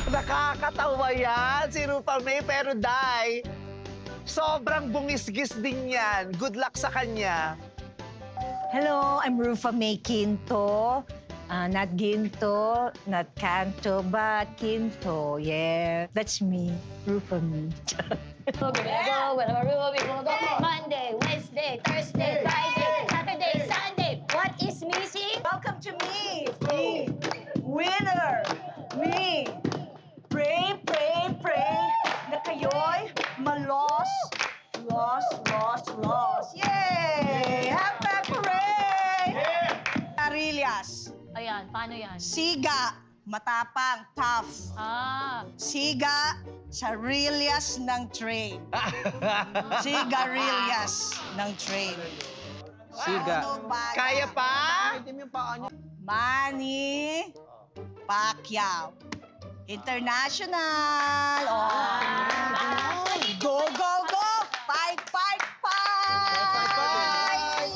Nakakatawa yan, si Rupa May. Pero Day, sobrang bungisgis din yan. Good luck sa kanya. Hello, I'm Rufa May Quinto. Not Ginto, not Canto, but Quinto. Yeah, that's me, Rufa May. Monday, Wednesday, Thursday, Friday, Saturday, Sunday. What is missing? Welcome to me, winner, me. Pray, pray, pray na kayo'y malos, lost. Yay! Happy parade! Arillas, Ayan, paano yan? siga, matapang, tough. Siga sa rilyas ng train. Sigarillas ng train. Siga. Ano ba? Kaya pa? Manny Pacquiao. International. Oh. Go, go, go. Fight, fight, fight.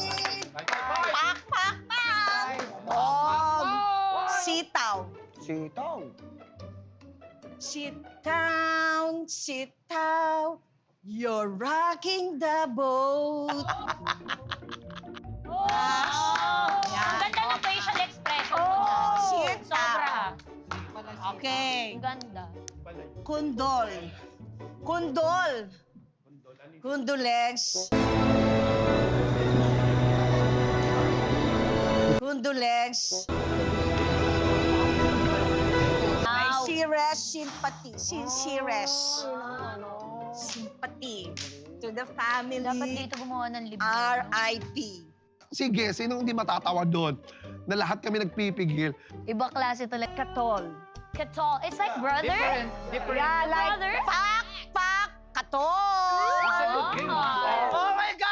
Pak, pak, pak. Oh. Sitaw. Sitong. Sit down, sit down. You're rocking the boat. Ang ganda ng facial expression mo. Oh, sit Sobra. Okay. Ang ganda. Kundol. Kundol. Condolence. Condolence. My sincerest sympathy. Sincerest sympathy to the family. Dapat dito gumawa ng libro. R.I.P. Sige, sinong hindi matatawa doon? Na lahat kami nagpipigil. Iba klase talaga. Katol. Katol. It's like brother? Different. Yeah, like Brother? pa!